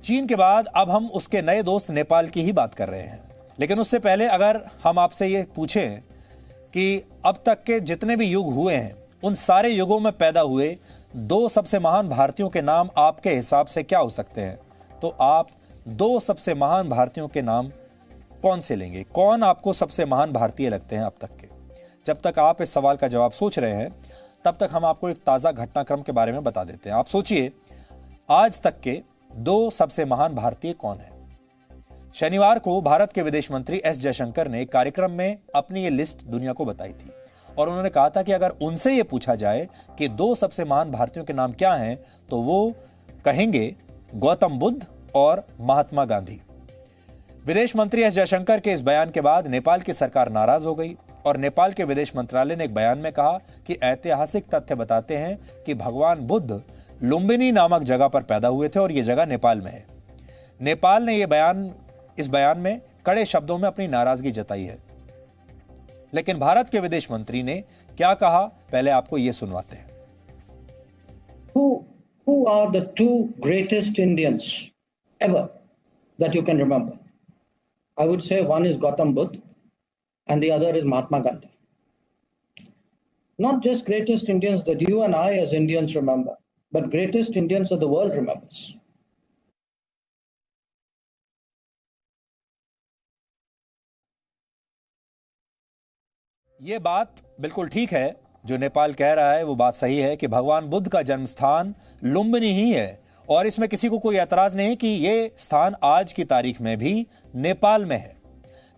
चीन के बाद अब हम उसके नए दोस्त नेपाल की ही बात कर रहे हैं। लेकिन उससे पहले अगर हम आपसे ये पूछें कि अब तक के जितने भी युग हुए हैं उन सारे युगों में पैदा हुए दो सबसे महान भारतीयों के नाम आपके हिसाब से क्या हो सकते हैं, तो आप दो सबसे महान भारतीयों के नाम कौन से लेंगे? कौन आपको सबसे महान भारतीय लगते हैं अब तक के? जब तक आप इस सवाल का जवाब सोच रहे हैं तब तक हम आपको एक ताज़ा घटनाक्रम के बारे में बता देते हैं। आप सोचिए, आज तक के दो सबसे महान भारतीय कौन हैं? शनिवार को भारत के विदेश मंत्री एस जयशंकर ने कार्यक्रम में अपनी ये लिस्ट दुनिया को बताई थी और उन्होंने कहा था कि अगर उनसे ये पूछा जाए कि दो सबसे महान भारतीयों के नाम क्या हैं, तो वो कहेंगे गौतम बुद्ध और महात्मा गांधी। विदेश मंत्री एस जयशंकर के इस बयान के बाद नेपाल की सरकार नाराज हो गई और नेपाल के विदेश मंत्रालय ने एक बयान में कहा कि ऐतिहासिक तथ्य बताते हैं कि भगवान बुद्ध लुम्बिनी नामक जगह पर पैदा हुए थे और यह जगह नेपाल में है। नेपाल ने इस बयान में कड़े शब्दों में अपनी नाराजगी जताई है। लेकिन भारत के विदेश मंत्री ने क्या कहा, पहले आपको यह सुनवाते हैं। Who are the two greatest Indians ever that you can remember? I would say one is Gautam Buddha and the other is Mahatma Gandhi. Not just greatest Indians that you and I as Indians remember, but greatest Indians that the world remembers. ये बात बिल्कुल ठीक है, जो नेपाल कह रहा है वो बात सही है कि भगवान बुद्ध का जन्म स्थान लुम्बिनी ही है और इसमें किसी को कोई एतराज नहीं कि ये स्थान आज की तारीख में भी नेपाल में है।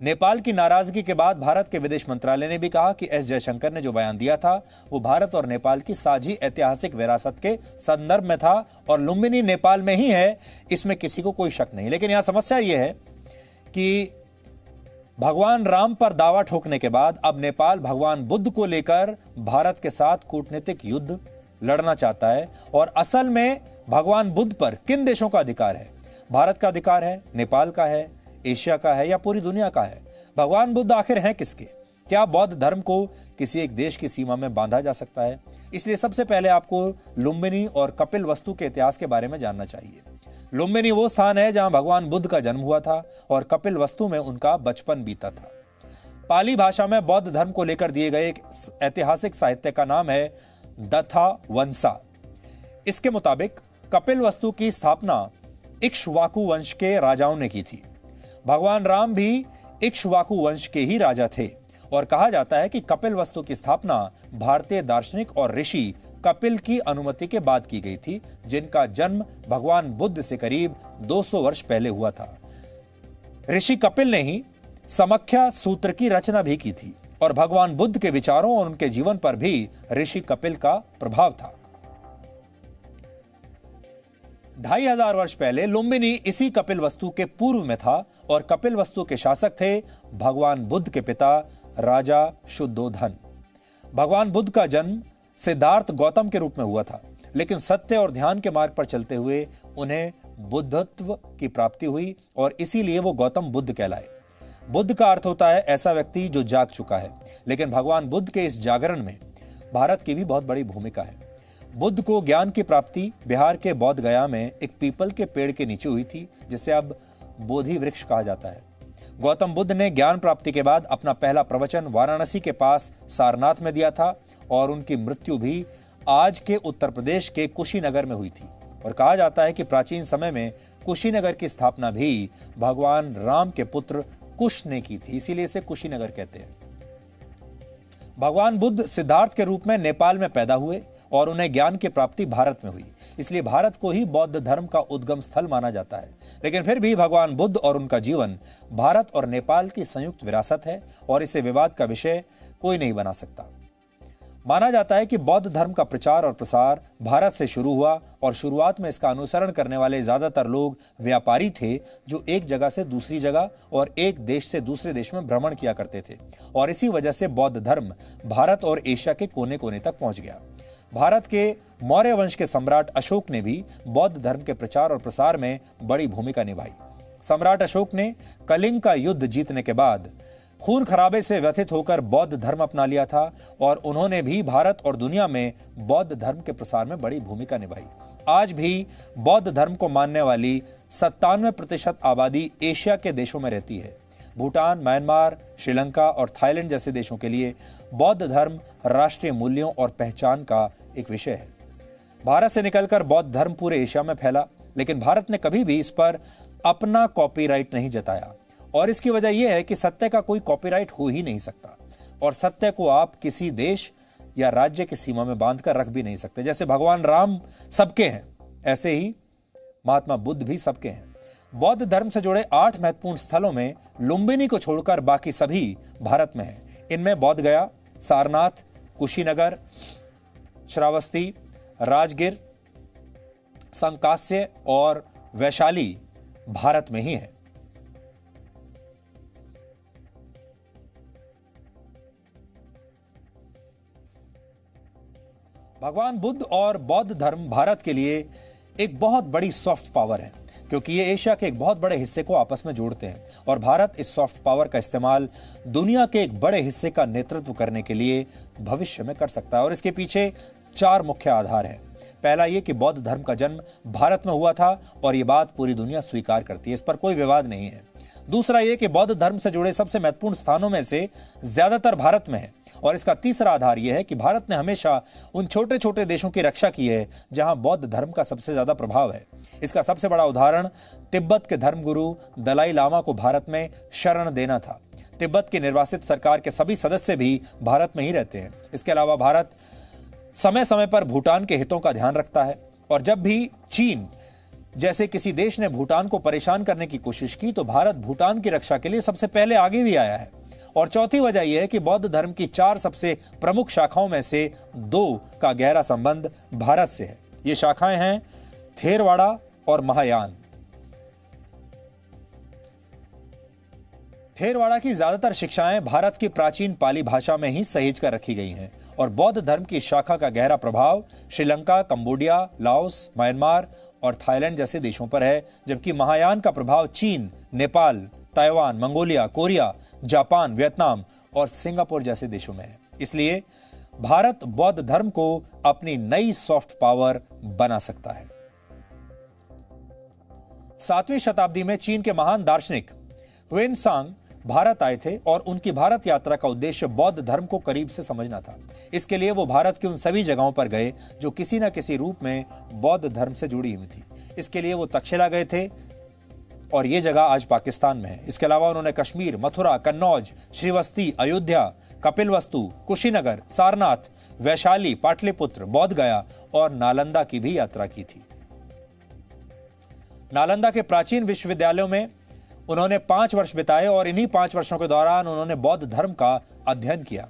नेपाल की नाराजगी के बाद भारत के विदेश मंत्रालय ने भी कहा कि एस जयशंकर ने जो बयान दिया था वो भारत और नेपाल की साझी ऐतिहासिक विरासत के संदर्भ में था और लुम्बिनी नेपाल में ही है, इसमें किसी को कोई शक नहीं। लेकिन यहां समस्या यह है कि भगवान राम पर दावा ठोकने के बाद अब नेपाल भगवान बुद्ध को लेकर भारत के साथ कूटनीतिक युद्ध लड़ना चाहता है और असल में भगवान बुद्ध पर किन देशों का अधिकार है? भारत का अधिकार है, नेपाल का है, एशिया का है या पूरी दुनिया का है? भगवान बुद्ध आखिर हैं किसके? क्या बौद्ध धर्म को किसी एक देश की सीमा में बांधा जा सकता है? इसलिए सबसे पहले आपको लुम्बिनी और कपिल वस्तु के इतिहास के बारे में जानना चाहिए। लुम्बिनी वो स्थान है जहां भगवान बुद्ध का जन्म हुआ था और कपिल वस्तु में उनका बचपन बीता था। पाली भाषा में बौद्ध धर्म को लेकर दिए गए एक ऐतिहासिक साहित्य का नाम है दथा वंसा। इसके मुताबिक कपिल वस्तु की स्थापना इक्ष्वाकु वंश के राजाओं ने की थी। भगवान राम भी इक्ष्वाकु वंश के ही राजा थे और कहा जाता है कि कपिल वस्तु की स्थापना भारतीय दार्शनिक और ऋषि कपिल की अनुमति के बाद की गई थी, जिनका जन्म भगवान बुद्ध से करीब 200 वर्ष पहले हुआ था। ऋषि कपिल ने ही समख्या सूत्र की रचना भी की थी और भगवान बुद्ध के विचारों और उनके जीवन पर भी ऋषि कपिल का प्रभाव था। 2500 वर्ष पहले लुम्बिनी इसी कपिल वस्तु के पूर्व में था और कपिल वस्तु के शासक थे भगवान बुद्ध के पिता राजा शुद्धोधन। भगवान बुद्ध का जन्म सिद्धार्थ गौतम के रूप में हुआ था, लेकिन सत्य और ध्यान के मार्ग पर चलते हुए उन्हें बुद्धत्व की प्राप्ति हुई और इसीलिए वो गौतम बुद्ध कहलाए। बुद्ध का अर्थ होता है ऐसा व्यक्ति जो जाग चुका है, लेकिन भगवान बुद्ध के इस जागरण में भारत की भी बहुत बड़ी भूमिका है। बुद्ध को ज्ञान की प्राप्ति बिहार के बोध गया में एक पीपल के पेड़ के नीचे हुई थी, जिसे अब बोधि वृक्ष कहा जाता है। गौतम बुद्ध ने ज्ञान प्राप्ति के बाद अपना पहला प्रवचन वाराणसी के पास सारनाथ में दिया था और उनकी मृत्यु भी आज के उत्तर प्रदेश के कुशीनगर में हुई थी और कहा जाता है कि प्राचीन समय में कुशीनगर की स्थापना भी भगवान राम के पुत्र कुश ने की थी, इसीलिए इसे कुशीनगर कहते हैं। भगवान बुद्ध सिद्धार्थ के रूप में नेपाल में पैदा हुए और उन्हें ज्ञान की प्राप्ति भारत में हुई, इसलिए भारत को ही बौद्ध धर्म का उद्गम स्थल माना जाता है। लेकिन फिर भी भगवान बुद्ध और उनका जीवन भारत और नेपाल की संयुक्त विरासत है और इसे विवाद का विषय कोई नहीं बना सकता। माना जाता है कि बौद्ध धर्म का प्रचार और प्रसार भारत से शुरू हुआ और शुरुआत में इसका अनुसरण करने वाले ज्यादातर लोग व्यापारी थे जो एक जगह से दूसरी जगह और एक देश से दूसरे देश में भ्रमण किया करते थे और इसी वजह से बौद्ध धर्म भारत और एशिया के कोने कोने तक पहुंच गया। भारत के मौर्य वंश के सम्राट अशोक ने भी बौद्ध धर्म के प्रचार और प्रसार में बड़ी भूमिका निभाई। सम्राट अशोक ने कलिंग का युद्ध जीतने के बाद खून खराबे से व्यथित होकर बौद्ध धर्म अपना लिया था और उन्होंने भी भारत और दुनिया में बौद्ध धर्म के प्रसार में बड़ी भूमिका निभाई। आज भी बौद्ध धर्म को मानने वाली 97% आबादी एशिया के देशों में रहती है। भूटान, म्यांमार, श्रीलंका और थाईलैंड जैसे देशों के लिए बौद्ध धर्म राष्ट्रीय मूल्यों और पहचान का एक विषय है। भारत से निकलकर बौद्ध धर्म पूरे एशिया में फैला, लेकिन भारत ने कभी भी इस पर अपना कॉपीराइट नहीं जताया, और इसकी वजह यह है कि सत्य का कोई कॉपीराइट हो ही नहीं सकता, और सत्य को आप किसी देश या राज्य की सीमा में बांधकर रख भी नहीं सकते। जैसे भगवान राम सबके हैं, ऐसे ही महात्मा बुद्ध भी सबके हैं। बौद्ध धर्म से जुड़े 8 महत्वपूर्ण स्थलों में लुम्बिनी को छोड़कर बाकी सभी भारत में हैं। इनमें बोध गया, सारनाथ, कुशीनगर, श्रावस्ती, राजगिर, संकास्य और वैशाली भारत में ही है। भगवान बुद्ध और बौद्ध धर्म भारत के लिए एक बहुत बड़ी सॉफ्ट पावर है, क्योंकि ये एशिया के एक बहुत बड़े हिस्से को आपस में जोड़ते हैं, और भारत इस सॉफ्ट पावर का इस्तेमाल दुनिया के एक बड़े हिस्से का नेतृत्व करने के लिए भविष्य में कर सकता है। और इसके पीछे 4 मुख्य आधार हैं। पहला ये कि बौद्ध धर्म का जन्म भारत में हुआ था, और ये बात पूरी दुनिया स्वीकार करती है, इस पर कोई विवाद नहीं है। दूसरा ये कि बौद्ध धर्म से जुड़े सबसे महत्वपूर्ण स्थानों में से ज्यादातर भारत में है। और इसका तीसरा आधार यह है कि भारत ने हमेशा उन छोटे छोटे देशों की रक्षा की है जहां बौद्ध धर्म का सबसे ज्यादा प्रभाव है। इसका सबसे बड़ा उदाहरण तिब्बत के धर्मगुरु दलाई लामा को भारत में शरण देना था। तिब्बत की निर्वासित सरकार के सभी सदस्य भी भारत में ही रहते हैं। इसके अलावा भारत समय समय पर भूटान के हितों का ध्यान रखता है, और जब भी चीन जैसे किसी देश ने भूटान को परेशान करने की कोशिश की तो भारत भूटान की रक्षा के लिए सबसे पहले आगे भी आया है। और चौथी वजह यह है कि बौद्ध धर्म की 4 सबसे प्रमुख शाखाओं में से 2 का गहरा संबंध भारत से है। ये शाखाएं हैं थेरवाड़ा और महायान। थेरवाड़ा की ज्यादातर शिक्षाएं भारत की प्राचीन पाली भाषा में ही सहेज कर रखी गई हैं, और बौद्ध धर्म की शाखा का गहरा प्रभाव श्रीलंका, कंबोडिया, लाओस, म्यांमार और थाईलैंड जैसे देशों पर है, जबकि महायान का प्रभाव चीन, Nepal, Taiwan, Mongolia, Korea, Japan, Vietnam और सिंगापुर जैसे देशों में है। इसलिए भारत बौद्ध धर्म को अपनी नई सॉफ्ट पावर बना सकता है। 7वीं शताब्दी में चीन के महान दार्शनिक हुएनसांग भारत आए थे, और उनकी भारत यात्रा का उद्देश्य बौद्ध धर्म को करीब से समझना था। इसके लिए वो भारत की उन सभी जगहों पर गए जो किसी न किसी रूप में बौद्ध धर्म से जुड़ी हुई थी। इसके लिए वो तक्षशिला गए थे, और ये जगह आज पाकिस्तान में है। इसके अलावा उन्होंने कश्मीर, मथुरा, कन्नौज, श्रीवस्ती, अयोध्या, कपिलवस्तु, कुशीनगर, सारनाथ, वैशाली, पाटलिपुत्र, बोध गया और नालंदा की भी यात्रा की थी। नालंदा के प्राचीन विश्वविद्यालयों में उन्होंने 5 वर्ष बिताए, और इन्हीं 5 वर्षों के दौरान उन्होंने बौद्ध धर्म का अध्ययन किया।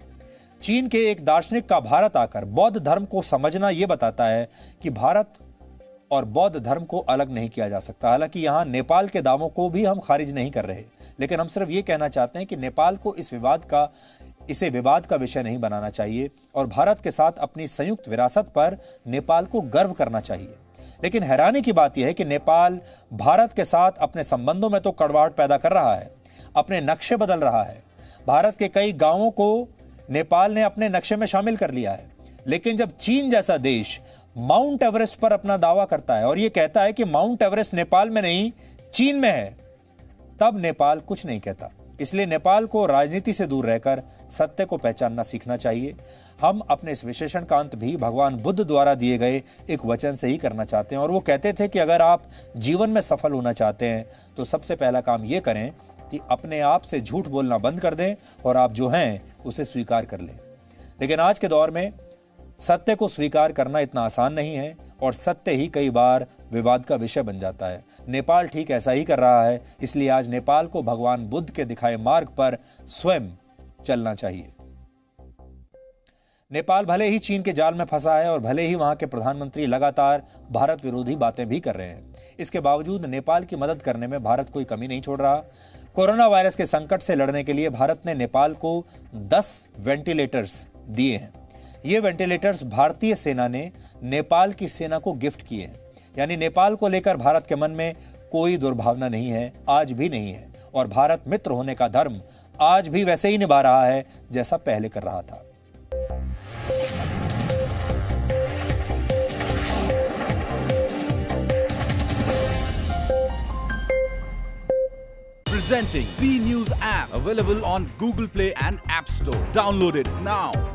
चीन के एक दार्शनिक का भारत आकर बौद्ध धर्म को समझना यह बताता है कि भारत और बौद्ध धर्म को अलग नहीं किया जा सकता। हालांकि यहां नेपाल के दावों को भी हम खारिज नहीं कर रहे, लेकिन हम सिर्फ ये कहना चाहते हैं कि नेपाल को इसे विवाद का विषय नहीं बनाना चाहिए, और भारत के साथ अपनी संयुक्त विरासत पर नेपाल को गर्व करना चाहिए। लेकिन हैरानी की बात यह है कि नेपाल भारत के साथ अपने संबंधों में तो कड़वाहट पैदा कर रहा है, अपने नक्शे बदल रहा है। भारत के कई गांवों को नेपाल ने अपने नक्शे में शामिल कर लिया है। लेकिन जब चीन जैसा देश माउंट एवरेस्ट पर अपना दावा करता है और यह कहता है कि माउंट एवरेस्ट नेपाल में नहीं चीन में है, तब नेपाल कुछ नहीं कहता। इसलिए नेपाल को राजनीति से दूर रहकर सत्य को पहचानना सीखना चाहिए। हम अपने इस विश्लेषण का अंत भी भगवान बुद्ध द्वारा दिए गए एक वचन से ही करना चाहते हैं, और वो कहते थे कि अगर आप जीवन में सफल होना चाहते हैं तो सबसे पहला काम ये करें कि अपने आप से झूठ बोलना बंद कर दें और आप जो हैं उसे स्वीकार कर लें। लेकिन आज के दौर में सत्य को स्वीकार करना इतना आसान नहीं है, और सत्य ही कई बार विवाद का विषय बन जाता है। नेपाल ठीक ऐसा ही कर रहा है। इसलिए आज नेपाल को भगवान बुद्ध के दिखाए मार्ग पर स्वयं चलना चाहिए। नेपाल भले ही चीन के जाल में फंसा है और भले ही वहां के प्रधानमंत्री लगातार भारत विरोधी बातें भी कर रहे हैं, इसके बावजूद नेपाल की मदद करने में भारत कोई कमी नहीं छोड़ रहा। कोरोना वायरस के संकट से लड़ने के लिए भारत ने नेपाल को 10 वेंटिलेटर्स दिए हैं। ये वेंटिलेटर्स भारतीय सेना ने नेपाल की सेना को गिफ्ट किए हैं। यानी नेपाल को लेकर भारत के मन में कोई दुर्भावना नहीं है, आज भी नहीं है, और भारत मित्र होने का धर्म आज भी वैसे ही निभा रहा है जैसा पहले कर रहा था। Presenting the News app, available on Google Play and App Store. Download it now.